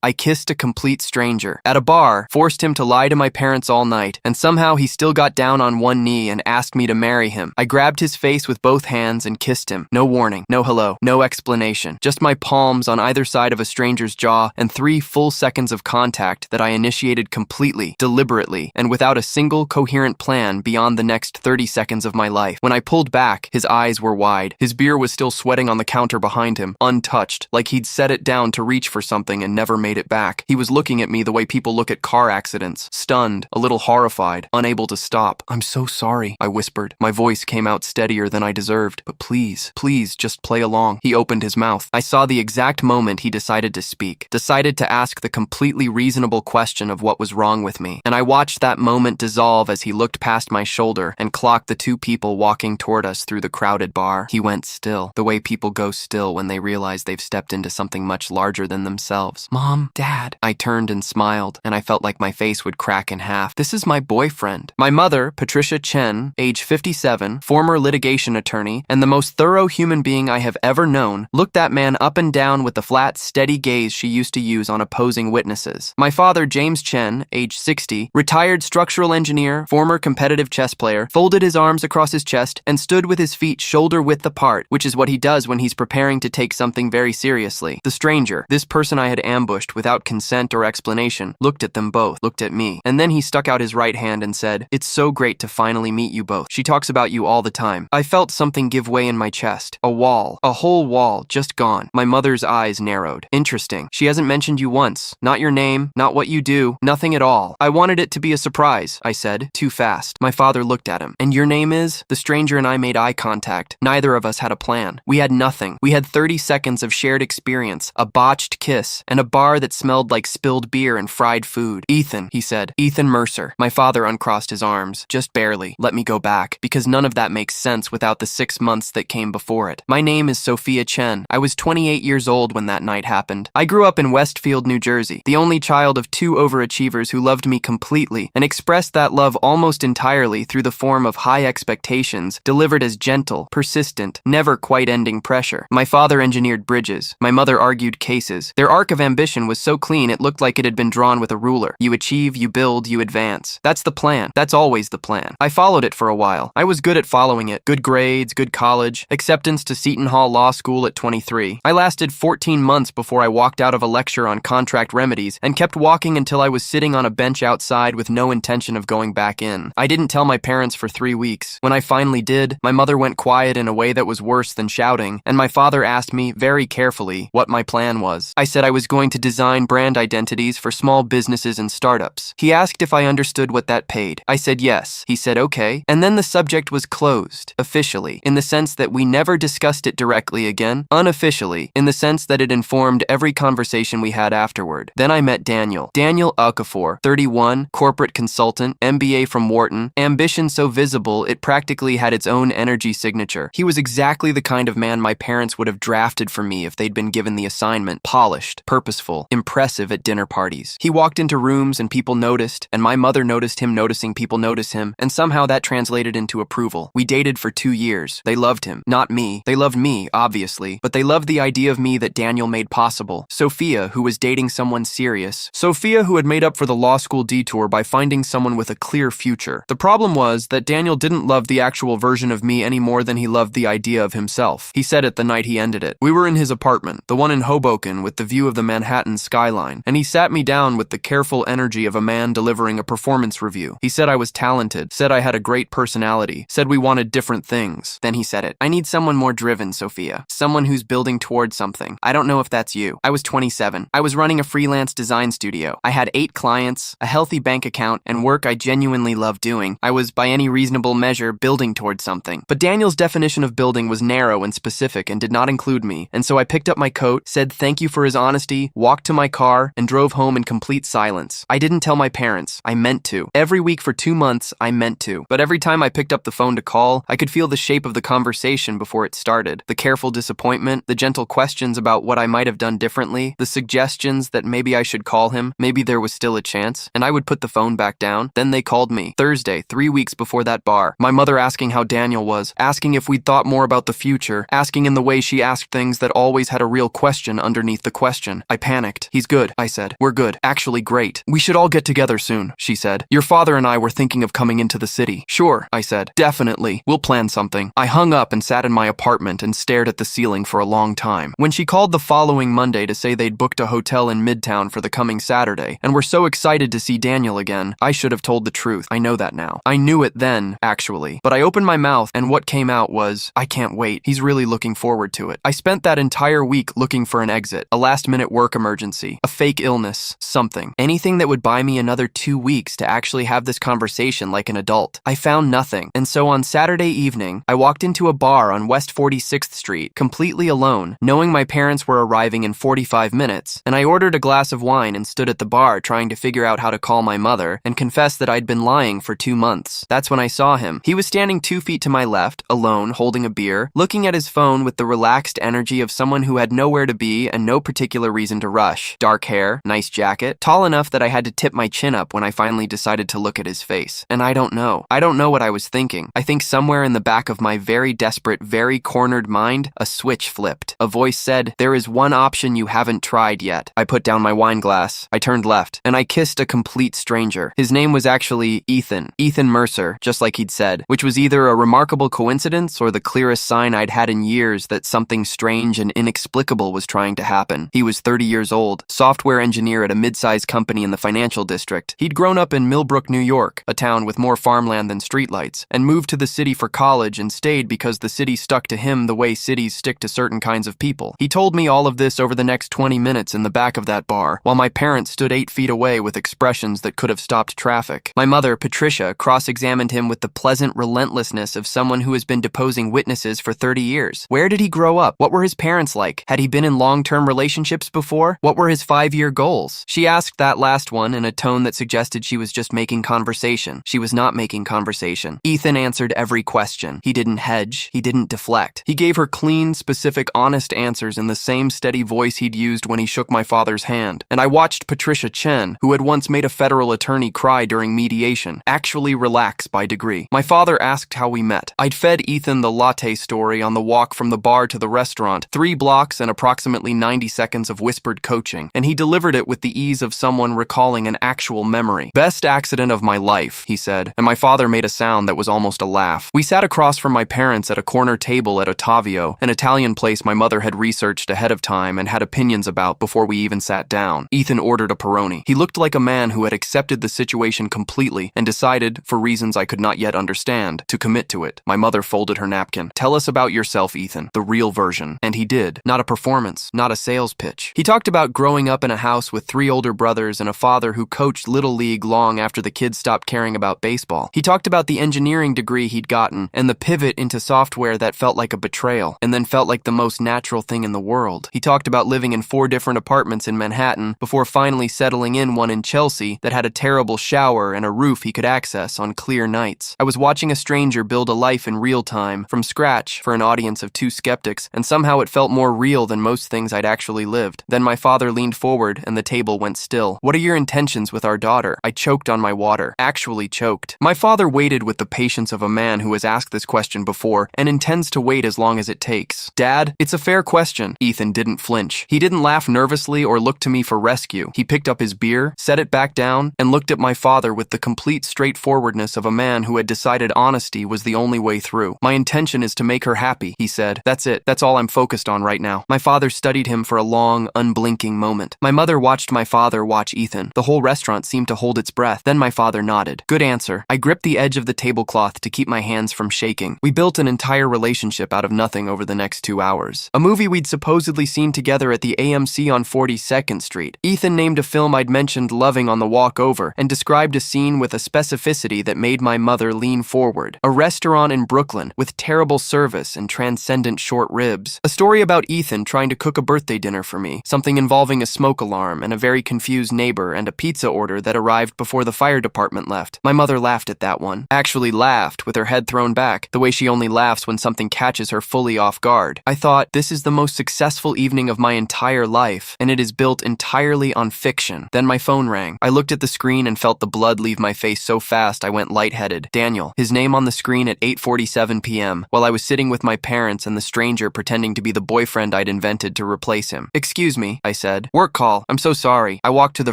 I kissed a complete stranger. At a bar, forced him to lie to my parents all night, and somehow he still got down on one knee and asked me to marry him. I grabbed his face with both hands and kissed him. No warning, no hello, no explanation. Just my palms on either side of a stranger's jaw and 3 full seconds of contact that I initiated completely, deliberately, and without a single coherent plan beyond the next 30 seconds of my life. When I pulled back, his eyes were wide. His beer was still sweating on the counter behind him, untouched, like he'd set it down to reach for something and never made it back. He was looking at me the way people look at car accidents, stunned, a little horrified, unable to stop. "I'm so sorry," I whispered. My voice came out steadier than I deserved. "But please, please, just play along." He opened his mouth. I saw the exact moment he decided to speak, decided to ask the completely reasonable question of what was wrong with me. And I watched that moment dissolve as he looked past my shoulder and clocked the 2 people walking toward us through the crowded bar. He went still, the way people go still when they realize they've stepped into something much larger than themselves. "Mom, Dad." I turned and smiled, and I felt like my face would crack in half. "This is my boyfriend." My mother, Patricia Chen, age 57, former litigation attorney, and the most thorough human being I have ever known, looked that man up and down with the flat, steady gaze she used to use on opposing witnesses. My father, James Chen, age 60, retired structural engineer, former competitive chess player, folded his arms across his chest and stood with his feet shoulder-width apart, which is what he does when he's preparing to take something very seriously. The stranger, this person I had ambushed without consent or explanation, looked at them both, looked at me, and then he stuck out his right hand and said, "It's so great to finally meet you both. She talks about you all the time." I felt something give way in my chest. A wall, a whole wall, just gone. My mother's eyes narrowed. "Interesting. She hasn't mentioned you once. Not your name, not what you do, nothing at all." "I wanted it to be a surprise," I said, too fast. My father looked at him. "And your name is?" The stranger and I made eye contact. Neither of us had a plan. We had nothing. We had 30 seconds of shared experience, a botched kiss, and a bar that smelled like spilled beer and fried food. "Ethan," he said. "Ethan Mercer." My father uncrossed his arms. "Just barely. Let me go back, because none of that makes sense without the 6 months that came before it. My name is Sophia Chen. I was 28 years old when that night happened. I grew up in Westfield, New Jersey, the only child of 2 overachievers who loved me completely and expressed that love almost entirely through the form of high expectations, delivered as gentle, persistent, never quite ending pressure. My father engineered bridges. My mother argued cases. Their arc of ambition was so clean it looked like it had been drawn with a ruler. You achieve, you build, you advance. That's the plan. That's always the plan. I followed it for a while. I was good at following it. Good grades, good college, acceptance to Seton Hall Law School at 23. I lasted 14 months before I walked out of a lecture on contract remedies and kept walking until I was sitting on a bench outside with no intention of going back in. I didn't tell my parents for 3 weeks. When I finally did, my mother went quiet in a way that was worse than shouting, and my father asked me very carefully what my plan was. I said I was going to design brand identities for small businesses and startups. He asked if I understood what that paid. I said yes. He said okay. And then the subject was closed, officially, in the sense that we never discussed it directly again, unofficially, in the sense that it informed every conversation we had afterward. Then I met Daniel. Daniel Okafor, 31, corporate consultant, MBA from Wharton, ambition so visible it practically had its own energy signature. He was exactly the kind of man my parents would have drafted for me if they'd been given the assignment. Polished, purposeful, impressive at dinner parties. He walked into rooms and people noticed, and my mother noticed him noticing people notice him, and somehow that translated into approval. We dated for 2 years. They loved him. Not me. They loved me, obviously, but they loved the idea of me that Daniel made possible. Sophia, who was dating someone serious. Sophia, who had made up for the law school detour by finding someone with a clear future. The problem was that Daniel didn't love the actual version of me any more than he loved the idea of himself. He said it the night he ended it. We were in his apartment, the one in Hoboken with the view of the Manhattan skyline, and he sat me down with the careful energy of a man delivering a performance review. He said I was talented, said I had a great personality, said we wanted different things. Then he said it. "I need someone more driven, Sophia. Someone who's building towards something. I don't know if that's you." I was 27. I was running a freelance design studio. I had 8 clients, a healthy bank account, and work I genuinely loved doing. I was, by any reasonable measure, building towards something. But Daniel's definition of building was narrow and specific and did not include me, and so I picked up my coat, said thank you for his honesty, walked to my car, and drove home in complete silence. I didn't tell my parents. I meant to. Every week for 2 months, I meant to. But every time I picked up the phone to call, I could feel the shape of the conversation before it started. The careful disappointment, the gentle questions about what I might have done differently, the suggestions that maybe I should call him, maybe there was still a chance, and I would put the phone back down. Then they called me. Thursday, 3 weeks before that bar. My mother asking how Daniel was, asking if we'd thought more about the future, asking in the way she asked things that always had a real question underneath the question. I panicked. panicked. He's good, I said. We're good. Actually, great. We should all get together soon, she said. Your father and I were thinking of coming into the city. Sure, I said. Definitely. We'll plan something. I hung up and sat in my apartment and stared at the ceiling for a long time. When she called the following Monday to say they'd booked a hotel in Midtown for the coming Saturday and were so excited to see Daniel again, I should have told the truth. I know that now. I knew it then, actually. But I opened my mouth and what came out was, I can't wait. He's really looking forward to it. I spent that entire week looking for an exit, a last-minute work emergency, a fake illness, something. Anything that would buy me another 2 weeks to actually have this conversation like an adult. I found nothing. And so on Saturday evening, I walked into a bar on West 46th Street, completely alone, knowing my parents were arriving in 45 minutes, and I ordered a glass of wine and stood at the bar trying to figure out how to call my mother and confess that I'd been lying for 2 months. That's when I saw him. He was standing 2 feet to my left, alone, holding a beer, looking at his phone with the relaxed energy of someone who had nowhere to be and no particular reason to rush. Dark hair, nice jacket, tall enough that I had to tip my chin up when I finally decided to look at his face. And I don't know. I don't know what I was thinking. I think somewhere in the back of my very desperate, very cornered mind, a switch flipped. A voice said, "There is one option you haven't tried yet." I put down my wine glass. I turned left, and I kissed a complete stranger. His name was actually Ethan. Ethan Mercer, just like he'd said, which was either a remarkable coincidence or the clearest sign I'd had in years that something strange and inexplicable was trying to happen. He was 30 years old, software engineer at a mid-sized company in the financial district. He'd grown up in Millbrook, New York, a town with more farmland than streetlights, and moved to the city for college and stayed because the city stuck to him the way cities stick to certain kinds of people. He told me all of this over the next 20 minutes in the back of that bar, while my parents stood 8 feet away with expressions that could have stopped traffic. My mother, Patricia, cross-examined him with the pleasant relentlessness of someone who has been deposing witnesses for 30 years. Where did he grow up? What were his parents like? Had he been in long-term relationships before? What were his 5-year goals? She asked that last one in a tone that suggested she was just making conversation. She was not making conversation. Ethan answered every question. He didn't hedge. He didn't deflect. He gave her clean, specific, honest answers in the same steady voice he'd used when he shook my father's hand. And I watched Patricia Chen, who had once made a federal attorney cry during mediation, actually relax by degree. My father asked how we met. I'd fed Ethan the latte story on the walk from the bar to the restaurant, 3 blocks and approximately 90 seconds of whispered coaching, and he delivered it with the ease of someone recalling an actual memory. "Best accident of my life," he said, and my father made a sound that was almost a laugh. We sat across from my parents at a corner table at Ottavio, an Italian place my mother had researched ahead of time and had opinions about before we even sat down. Ethan ordered a Peroni. He looked like a man who had accepted the situation completely and decided, for reasons I could not yet understand, to commit to it. My mother folded her napkin. "Tell us about yourself, Ethan, the real version." And he did. Not a performance, not a sales pitch. He talked about growing up in a house with 3 older brothers and a father who coached Little League long after the kids stopped caring about baseball. He talked about the engineering degree he'd gotten and the pivot into software that felt like a betrayal and then felt like the most natural thing in the world. He talked about living in 4 different apartments in Manhattan before finally settling in one in Chelsea that had a terrible shower and a roof he could access on clear nights. I was watching a stranger build a life in real time, from scratch, for an audience of 2 skeptics, and somehow it felt more real than most things I'd actually lived. Then my father leaned forward and the table went still. "What are your intentions with our daughter?" I choked on my water. Actually choked. My father waited with the patience of a man who has asked this question before and intends to wait as long as it takes. "Dad, it's a fair question." Ethan didn't flinch. He didn't laugh nervously or look to me for rescue. He picked up his beer, set it back down, and looked at my father with the complete straightforwardness of a man who had decided honesty was the only way through. "My intention is to make her happy," he said. "That's it. That's all I'm focused on right now." My father studied him for a long, unblinking moment. My mother watched my father watch Ethan. The whole restaurant seemed to hold its breath. Then my father nodded. "Good answer." I gripped the edge of the tablecloth to keep my hands from shaking. We built an entire relationship out of nothing over the next 2 hours. A movie we'd supposedly seen together at the AMC on 42nd Street. Ethan named a film I'd mentioned loving on the walk over and described a scene with a specificity that made my mother lean forward. A restaurant in Brooklyn with terrible service and transcendent short ribs. A story about Ethan trying to cook a birthday dinner for me. Something involving a smoke alarm and a very confused neighbor and a pizza order that arrived before the fire department left. My mother laughed at that one. Actually laughed with her head thrown back, the way she only laughs when something catches her fully off guard. I thought, this is the most successful evening of my entire life, and it is built entirely on fiction. Then my phone rang. I looked at the screen and felt the blood leave my face so fast I went lightheaded. Daniel. His name on the screen at 8:47 p.m. while I was sitting with my parents and the stranger pretending to be the boyfriend I'd invented to replace him. "Excuse me," I said. Work call. I'm so sorry. I walked to the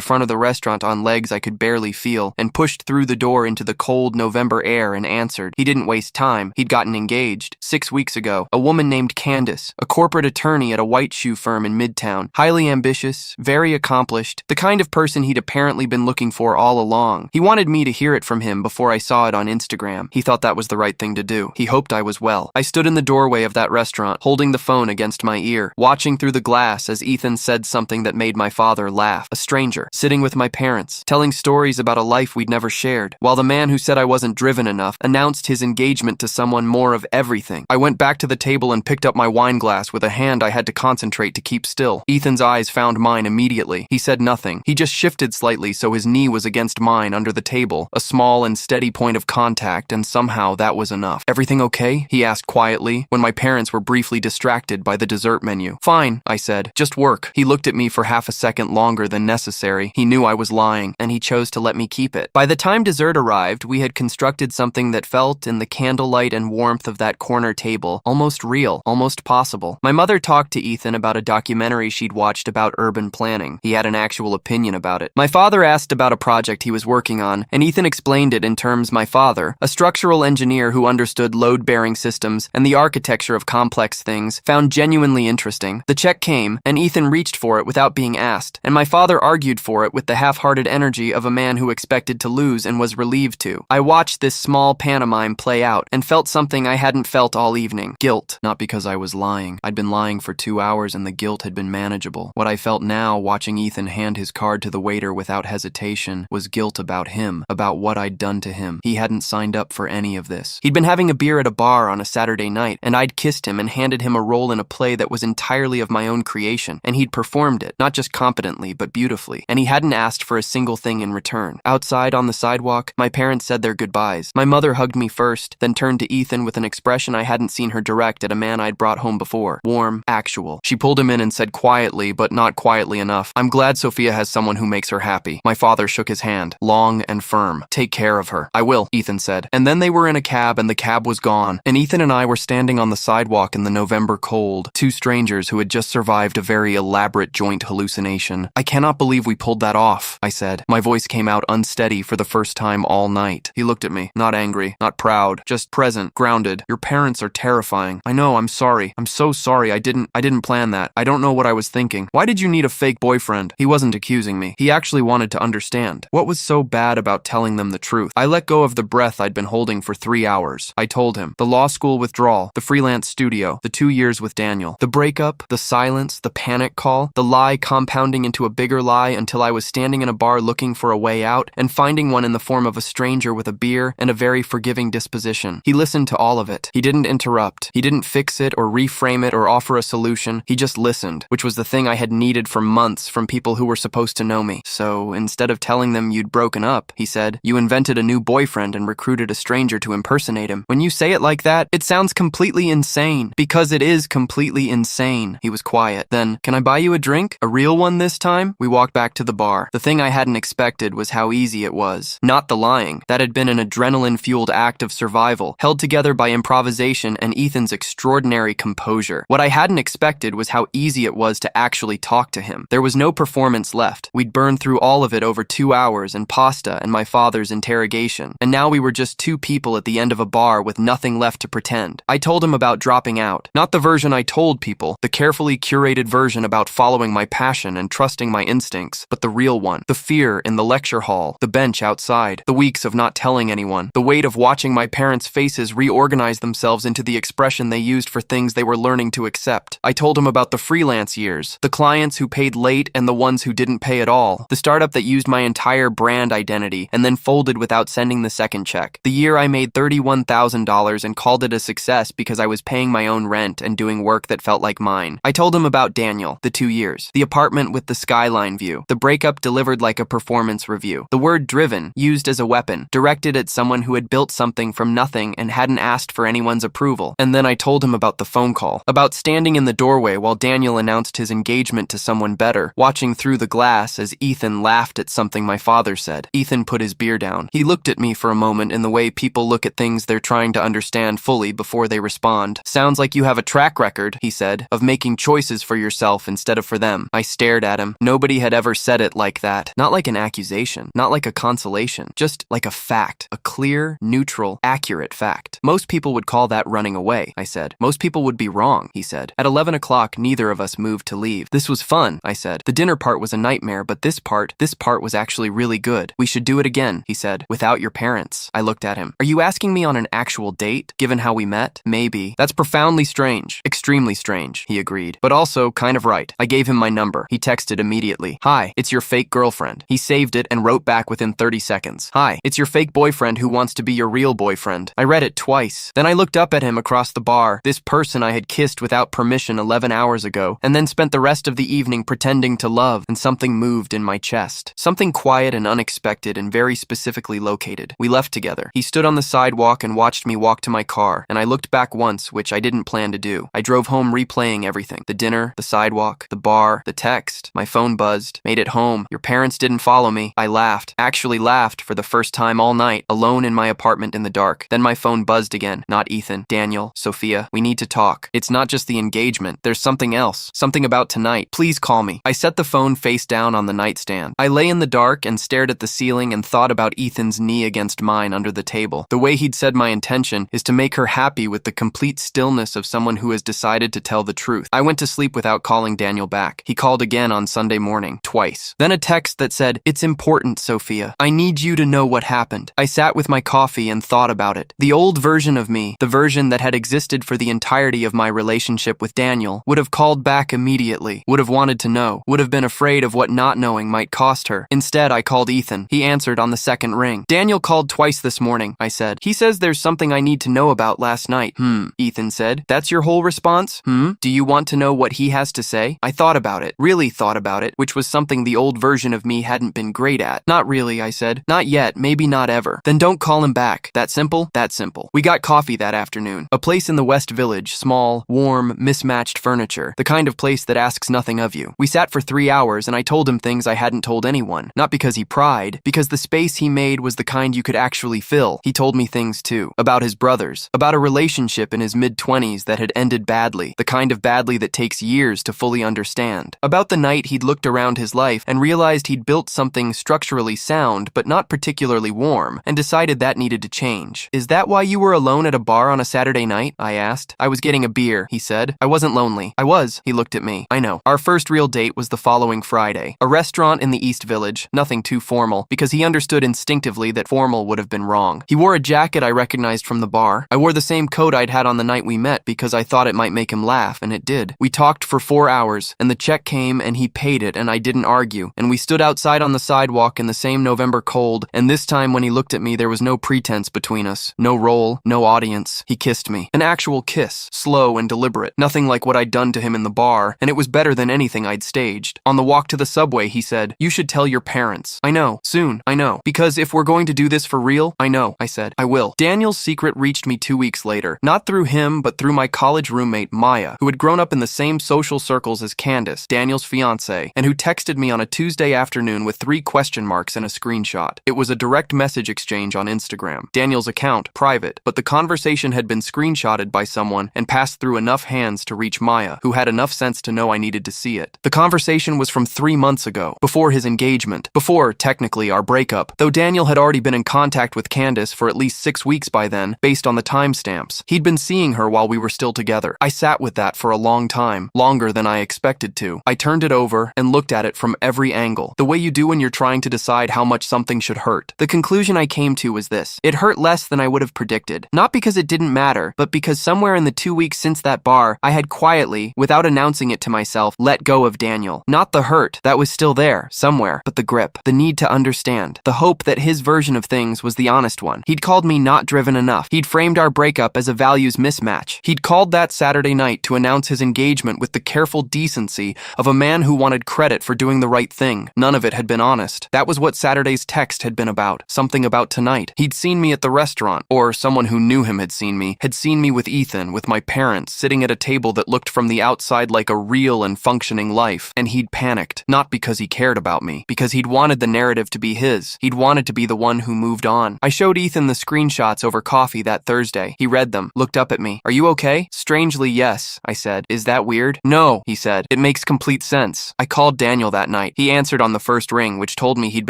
front of the restaurant on legs I could barely feel and pushed through the door into the cold November air and answered. He didn't waste time. He'd gotten engaged 6 weeks ago. A woman named Candace, a corporate attorney at a white shoe firm in Midtown. Highly ambitious, very accomplished, the kind of person he'd apparently been looking for all along. He wanted me to hear it from him before I saw it on Instagram. He thought that was the right thing to do. He hoped I was well. I stood in the doorway of that restaurant, holding the phone against my ear, watching through the glass as Ethan said something that made my father laugh. A stranger, sitting with my parents, telling stories about a life we'd never shared, while the man who said I wasn't driven enough announced his engagement to someone more of everything. I went back to the table and picked up my wine glass with a hand I had to concentrate to keep still. Ethan's eyes found mine immediately. He said nothing. He just shifted slightly so his knee was against mine under the table, a small and steady point of contact, and somehow that was enough. Everything okay? He asked quietly, when my parents were briefly distracted by the dessert menu. Fine, I said. Just work. He looked at me for half a second longer than necessary. He knew I was lying, and he chose to let me keep it. By the time dessert arrived, we had constructed something that felt, in the candlelight and warmth of that corner table, almost real, almost possible. My mother talked to Ethan about a documentary she'd watched about urban planning. He had an actual opinion about it. My father asked about a project he was working on, and Ethan explained it in terms my father, a structural engineer who understood load-bearing systems and the architecture of complex things, found genuinely interesting. The check came, and Ethan reached for it without being asked, and my father argued for it with the half-hearted energy of a man who expected to lose and was relieved to. I watched this small pantomime play out and felt something I hadn't felt all evening. Guilt. Not because I was lying. I'd been lying for 2 hours and the guilt had been manageable. What I felt now, watching Ethan hand his card to the waiter without hesitation, was guilt about him, about what I'd done to him. He hadn't signed up for any of this. He'd been having a beer at a bar on a Saturday night, and I'd kissed him and handed him a role in a play that was entirely of my own creation, and he'd performed it, not just competently, but beautifully, and he hadn't asked for a single thing in return. Outside on the sidewalk, my parents said their goodbyes. My mother hugged me first, then turned to Ethan with an expression I hadn't seen her direct at a man I'd brought home before. Warm, actual. She pulled him in and said quietly, but not quietly enough, I'm glad Sophia has someone who makes her happy. My father shook his hand, long and firm. Take care of her. I will, Ethan said. And then they were in a cab and the cab was gone, and Ethan and I were standing on the sidewalk in the November cold, two strangers who had just survived a very elaborate joint hallucination. I cannot believe we pulled that off, I said. My voice came out unsteady for the first time all night. He looked at me, not angry, not proud, just present, grounded. Your parents are terrifying. I know, I'm sorry. I'm so sorry. I didn't plan that. I don't know what I was thinking. Why did you need a fake boyfriend? He wasn't accusing me. He actually wanted to understand. What was so bad about telling them the truth? I let go of the breath I'd been holding for 3 hours. I told him. The law school withdrawal, the freelance studio, the 2 years with Daniel, the breakup, the silence, the panic call, the lie compounding into a bigger lie until I was standing in a bar looking for a way out and finding one in the form of a stranger with a beer and a very forgiving disposition. He listened to all of it. He didn't interrupt. He didn't fix it or reframe it or offer a solution. He just listened, which was the thing I had needed for months from people who were supposed to know me. So instead of telling them you'd broken up, he said, you invented a new boyfriend and recruited a stranger to impersonate him. When you say it like that, it sounds completely insane. Because it is completely insane. He was quiet. Then, can I buy you a drink? A real one this time? We walked back to the bar. The thing I hadn't expected was how easy it was. Not the lying. That had been an adrenaline-fueled act of survival, held together by improvisation and Ethan's extraordinary composure. What I hadn't expected was how easy it was to actually talk to him. There was no performance left. We'd burned through all of it over 2 hours and pasta and my father's interrogation. And now we were just two people at the end of a bar with nothing left to pretend. I told him about dropping out. Not the version I told people, the carefully curated version about following my passion and trusting my instincts, but the real one. The fear in the lecture hall, the bench outside, the weeks of not telling anyone, the weight of watching my parents' faces reorganize themselves into the expression they used for things they were learning to accept. I told him about the freelance years, the clients who paid late and the ones who didn't pay at all, the startup that used my entire brand identity and then folded without sending the second check, the year I made $31,000 and called it a success because I was paying my own rent and doing work that felt like mine. I told him about Daniel, the 2 years, the apartment with the skyline view, the breakup delivered like a performance review, the word driven used as a weapon, directed at someone who had built something from nothing and hadn't asked for anyone's approval. And then I told him about the phone call, about standing in the doorway while Daniel announced his engagement to someone better, watching through the glass as Ethan laughed at something my father said. Ethan put his beer down. He looked at me for a moment in the way people look at things they're trying to understand fully before they respond. Sounds like you have a track record, he said, of making choices for yourself instead of for for them. I stared at him. Nobody had ever said it like that. Not like an accusation, not like a consolation, just like a fact, a clear, neutral, accurate fact. Most people would call that running away, I said. Most people would be wrong, he said. At 11 o'clock, neither of us moved to leave. This was fun, I said. The dinner part was a nightmare, but this part was actually really good. We should do it again, he said, without your parents. I looked at him. Are you asking me on an actual date, given how we met? Maybe. That's profoundly strange. Extremely strange, he agreed. But also kind of right. I gave him my number. He texted immediately. Hi, it's your fake girlfriend. He saved it and wrote back within 30 seconds. Hi, it's your fake boyfriend who wants to be your real boyfriend. I read it twice. Then I looked up at him across the bar, this person I had kissed without permission 11 hours ago, and then spent the rest of the evening pretending to love, and something moved in my chest. Something quiet and unexpected and very specifically located. We left together. He stood on the sidewalk and watched me walk to my car, and I looked back once, which I didn't plan to do. I drove home replaying everything. The dinner, the sidewalk, the bar, the text. My phone buzzed. Made it home. Your parents didn't follow me. I laughed. Actually laughed for the first time all night, alone in my apartment in the dark. Then my phone buzzed again. Not Ethan. Daniel. Sophia. We need to talk. It's not just the engagement. There's something else. Something about tonight. Please call me. I set the phone face down on the nightstand. I lay in the dark and stared at the ceiling and thought about Ethan's knee against mine under the table. The way he'd said my intention is to make her happy with the complete stillness of someone who has decided to tell the truth. I went to sleep without calling Daniel back. He called again on Sunday morning, twice. Then a text that said, "It's important, Sophia. I need you to know what happened." I sat with my coffee and thought about it. The old version of me, the version that had existed for the entirety of my relationship with Daniel, would have called back immediately, would have wanted to know, would have been afraid of what not knowing might cost her. Instead, I called Ethan. He answered on the second ring. "Daniel called twice this morning," I said. "He says there's something I need to know about last night." Ethan said. "That's your whole response? Do you want to know what he has to say?" I thought about it, really thought about it, which was something the old version of me hadn't been great at. "Not really," I said. "Not yet, maybe not ever." "Then don't call him back." That simple? That simple. We got coffee that afternoon. A place in the West Village, small, warm, mismatched furniture, the kind of place that asks nothing of you. We sat for 3 hours and I told him things I hadn't told anyone. Not because he pried, because the space he made was the kind you could actually fill. He told me things too. About his brothers. About a relationship in his mid-20s that had ended badly. The kind of badly that takes years to fully understand. About the night he'd looked around his life and realized he'd built something structurally sound but not particularly warm, and decided that needed to change. "Is that why you were alone at a bar on a Saturday night?" I asked. "I was getting a beer," he said. "I wasn't lonely." "I was." He looked at me. "I know." Our first real date was the following Friday. A restaurant in the East Village, nothing too formal, because he understood instinctively that formal would have been wrong. He wore a jacket I recognized from the bar. I wore the same coat I'd had on the night we met because I thought it might make him laugh, and it did. We talked for 4 hours, and the check came and he paid it, and I didn't argue, and we stood outside on the sidewalk in the same November cold, and this time when he looked at me there was no pretense between us. No role, no audience. He kissed me. An actual kiss, slow and deliberate, nothing like what I'd done to him in the bar, and it was better than anything I'd staged. On the walk to the subway, he said, "You should tell your parents." "I know. Soon. I know. Because if we're going to do this for real," "I know," I said. "I will." Daniel's secret reached me 2 weeks later. Not through him, but through my college roommate, Maya, who had grown up in the same social circles as Candace, Daniel's fiancée, and who texted me on a Tuesday afternoon with 3 question marks and a screenshot. It was a direct message exchange on Instagram. Daniel's account, private, but the conversation had been screenshotted by someone and passed through enough hands to reach Maya, who had enough sense to know I needed to see it. The conversation was from 3 months ago, before his engagement, before, technically, our breakup, though Daniel had already been in contact with Candace for at least 6 weeks by then, based on the timestamps. He'd been seeing her while we were still together. I sat with that for a long time, longer than I expected to. I turned it over and looked at it from every angle, the way you do when you're trying to decide how much something should hurt. The conclusion I came to was this. It hurt less than I would have predicted. Not because it didn't matter, but because somewhere in the 2 weeks since that bar, I had quietly, without announcing it to myself, let go of Daniel. Not the hurt, that was still there, somewhere, but the grip, the need to understand, the hope that his version of things was the honest one. He'd called me not driven enough. He'd framed our breakup as a values mismatch. He'd called that Saturday night to announce his engagement with the careful decency of a man who wanted credit for doing the right thing. None of it had been honest. That was what Saturday's text had been about. Something about tonight. He'd seen me at the restaurant, or someone who knew him had seen me with Ethan, with my parents, sitting at a table that looked from the outside like a real and functioning life, and he'd panicked, not because he cared about me, because he'd wanted the narrative to be his. He'd wanted to be the one who moved on. I showed Ethan the screenshots over coffee that Thursday. He read them, looked up at me. "Are you okay?" "Strangely, yes," I said. "Is that weird?" "No," he said. "It makes complete sense. I called Daniel that night. He answered on the first ring, which told me he'd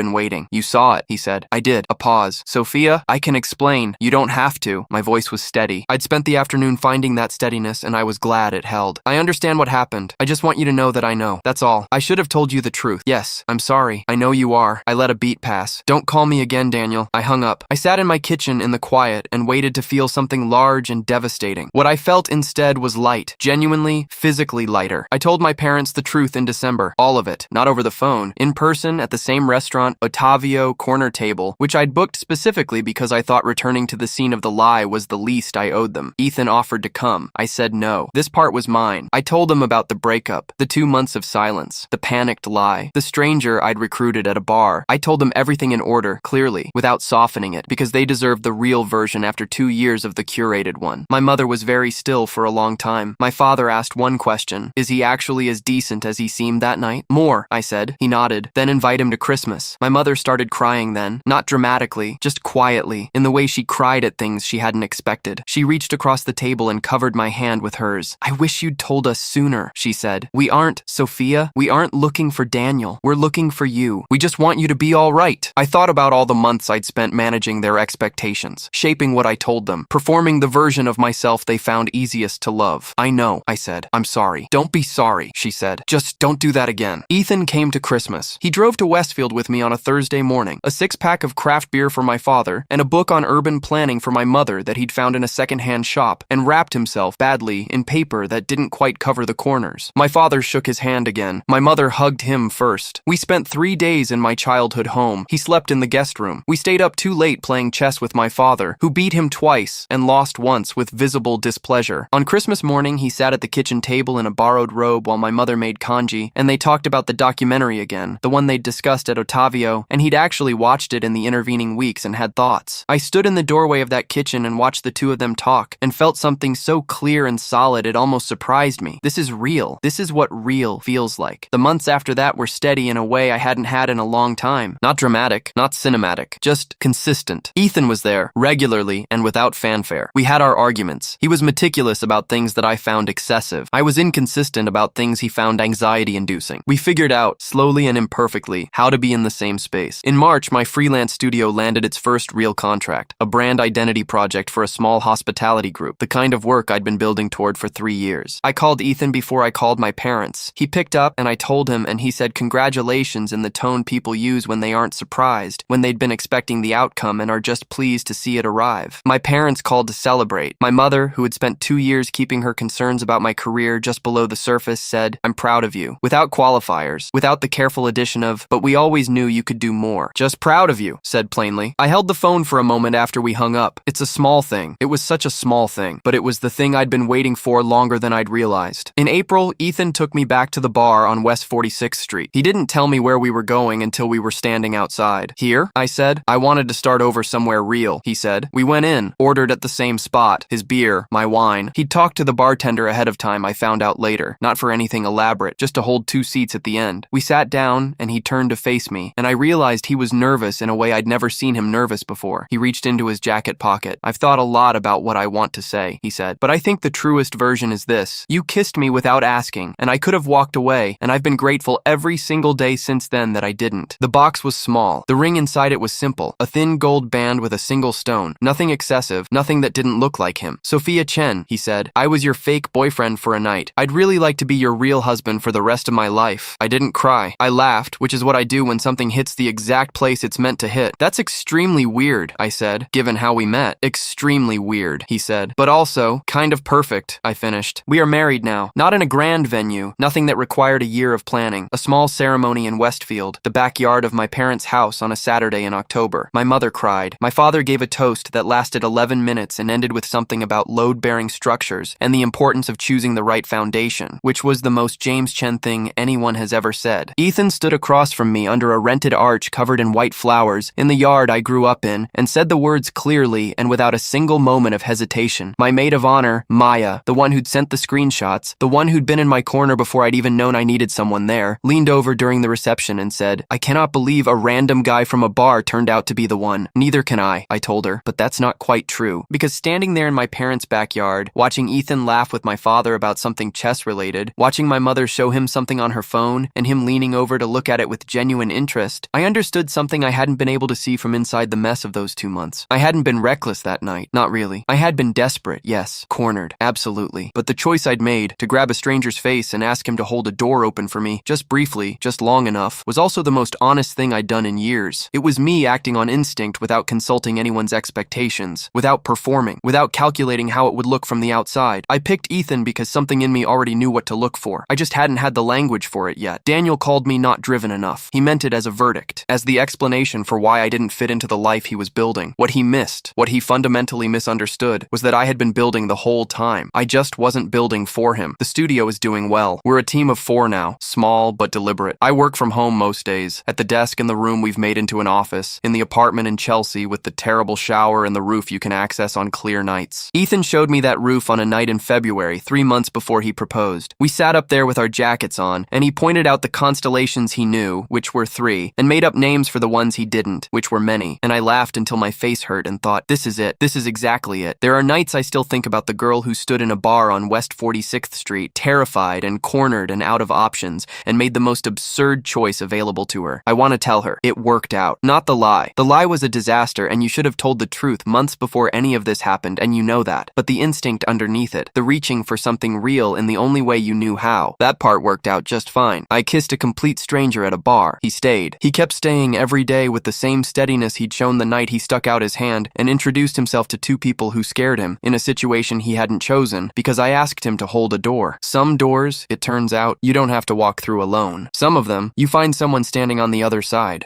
been waiting. You saw it, he said. I did. A pause. Sophia, I can explain. You don't have to. My voice was steady. I'd spent the afternoon finding that steadiness, and I was glad it held. I understand what happened. I just want you to know that I know. That's all. I should have told you the truth. Yes, I'm sorry. I know you are. I let a beat pass. Don't call me again, Daniel. I hung up. I sat in my kitchen in the quiet and waited to feel something large and devastating. What I felt instead was light. Genuinely, physically lighter. I told my parents the truth in December. All of it. Not over the phone. In person, at the same restaurant, Ottavio corner table, which I'd booked specifically because I thought returning to the scene of the lie was the least I owed them. Ethan offered to come. I said no. This part was mine. I told them about the breakup, the 2 months of silence, the panicked lie, the stranger I'd recruited at a bar. I told them everything in order, clearly, without softening it, because they deserved the real version after 2 years of the curated one. My mother was very still for a long time. My father asked one question. Is he actually as decent as he seemed that night? More, I said. He nodded. Then invite him to Christmas. My mother started crying then, not dramatically, just quietly, in the way she cried at things she hadn't expected. She reached across the table and covered my hand with hers. I wish you'd told us sooner, she said. We aren't, Sophia, we aren't looking for Daniel. We're looking for you. We just want you to be all right. I thought about all the months I'd spent managing their expectations, shaping what I told them, performing the version of myself they found easiest to love. I know, I said. I'm sorry. Don't be sorry, she said. Just don't do that again. Ethan came to Christmas. He drove to Westfield with me on a Thursday morning, a 6-pack of craft beer for my father, and a book on urban planning for my mother that he'd found in a secondhand shop, and wrapped himself, badly, in paper that didn't quite cover the corners. My father shook his hand again. My mother hugged him first. We spent 3 days in my childhood home. He slept in the guest room. We stayed up too late playing chess with my father, who beat him twice and lost once with visible displeasure. On Christmas morning, he sat at the kitchen table in a borrowed robe while my mother made congee, and they talked about the documentary again, the one they'd discussed at Ottavio, and he'd actually watched it in the intervening weeks and had thoughts. I stood in the doorway of that kitchen and watched the two of them talk, and felt something so clear and solid it almost surprised me. This is real. This is what real feels like. The months after that were steady in a way I hadn't had in a long time. Not dramatic, not cinematic, just consistent. Ethan was there, regularly and without fanfare. We had our arguments. He was meticulous about things that I found excessive. I was inconsistent about things he found anxiety-inducing. We figured out, slowly and imperfectly, how to be in the same space. In March, my freelance studio landed its first real contract, a brand identity project for a small hospitality group, the kind of work I'd been building toward for 3 years. I called Ethan before I called my parents. He picked up and I told him, and he said congratulations in the tone people use when they aren't surprised, when they'd been expecting the outcome and are just pleased to see it arrive. My parents called to celebrate. My mother, who had spent 2 years keeping her concerns about my career just below the surface, said, I'm proud of you. Without qualifiers, without the careful addition of, but we always knew you could do more. Just proud of you, said plainly. I held the phone for a moment after we hung up. It's a small thing. It was such a small thing, but it was the thing I'd been waiting for longer than I'd realized. In April, Ethan took me back to the bar on West 46th Street. He didn't tell me where we were going until we were standing outside. Here? I said. I wanted to start over somewhere real, he said. We went in, ordered at the same spot, his beer, my wine. He'd talked to the bartender ahead of time, I found out later. Not for anything elaborate, just to hold 2 seats at the end. We sat down, and he turned to face me, and I realized he was nervous in a way I'd never seen him nervous before. He reached into his jacket pocket. I've thought a lot about what I want to say, he said, but I think the truest version is this. You kissed me without asking, and I could have walked away, and I've been grateful every single day since then that I didn't. The box was small. The ring inside it was simple. A thin gold band with a single stone. Nothing excessive, nothing that didn't look like him. Sophia Chen, he said, I was your fake boyfriend for a night. I'd really like to be your real husband for the rest of my life. I didn't cry. I laughed, which is what I do when something hits the exact place it's meant to hit. That's extremely weird, I said, given how we met. Extremely weird, he said. But also, kind of perfect, I finished. We are married now. Not in a grand venue. Nothing that required a year of planning. A small ceremony in Westfield, the backyard of my parents' house on a Saturday in October. My mother cried. My father gave a toast that lasted 11 minutes and ended with something about load-bearing structures and the importance of choosing the right foundation, which was the most James Chen thing anyone has ever said. Ethan stood across from me under a rented arch covered in white flowers in the yard I grew up in and said the words clearly and without a single moment of hesitation. My maid of honor, Maya, the one who'd sent the screenshots, the one who'd been in my corner before I'd even known I needed someone there, leaned over during the reception and said, I cannot believe a random guy from a bar turned out to be the one. Neither can I told her, but that's not quite true. Because standing there in my parents' backyard, watching Ethan laugh with my father about something chess-related, watching watching my mother show him something on her phone and him leaning over to look at it with genuine interest, I understood something I hadn't been able to see from inside the mess of those 2 months. I hadn't been reckless that night, not really. I had been desperate, yes, cornered, absolutely. But the choice I'd made, to grab a stranger's face and ask him to hold a door open for me, just briefly, just long enough, was also the most honest thing I'd done in years. It was me acting on instinct without consulting anyone's expectations, without performing, without calculating how it would look from the outside. I picked Ethan because something in me already knew what to look for. I just hadn't had the language for it yet. Daniel called me not driven enough. He meant it as a verdict, as the explanation for why I didn't fit into the life he was building. What he missed, what he fundamentally misunderstood, was that I had been building the whole time. I just wasn't building for him. The studio is doing well. We're a team of 4 now, small but deliberate. I work from home most days, at the desk in the room we've made into an office, in the apartment in Chelsea with the terrible shower and the roof you can access on clear nights. Ethan showed me that roof on a night in February, 3 months before he proposed. We sat up there with our jackets on, and he pointed out the constellations he knew, which were 3, and made up names for the ones he didn't, which were many, and I laughed until my face hurt and thought, this is it. This is exactly it. There are nights I still think about the girl who stood in a bar on West 46th Street, terrified and cornered and out of options, and made the most absurd choice available to her. I want to tell her, it worked out. Not the lie. The lie was a disaster, and you should have told the truth months before any of this happened, and you know that. But the instinct underneath it, the reaching for something real in the only way you knew how, that part worked out just fine. I kissed a complete stranger at a bar. He stayed. He kept staying every day with the same steadiness he'd shown the night he stuck out his hand and introduced himself to 2 people who scared him, in a situation he hadn't chosen, because I asked him to hold a door. Some doors, it turns out, you don't have to walk through alone. Some of them, you find someone standing on the other side.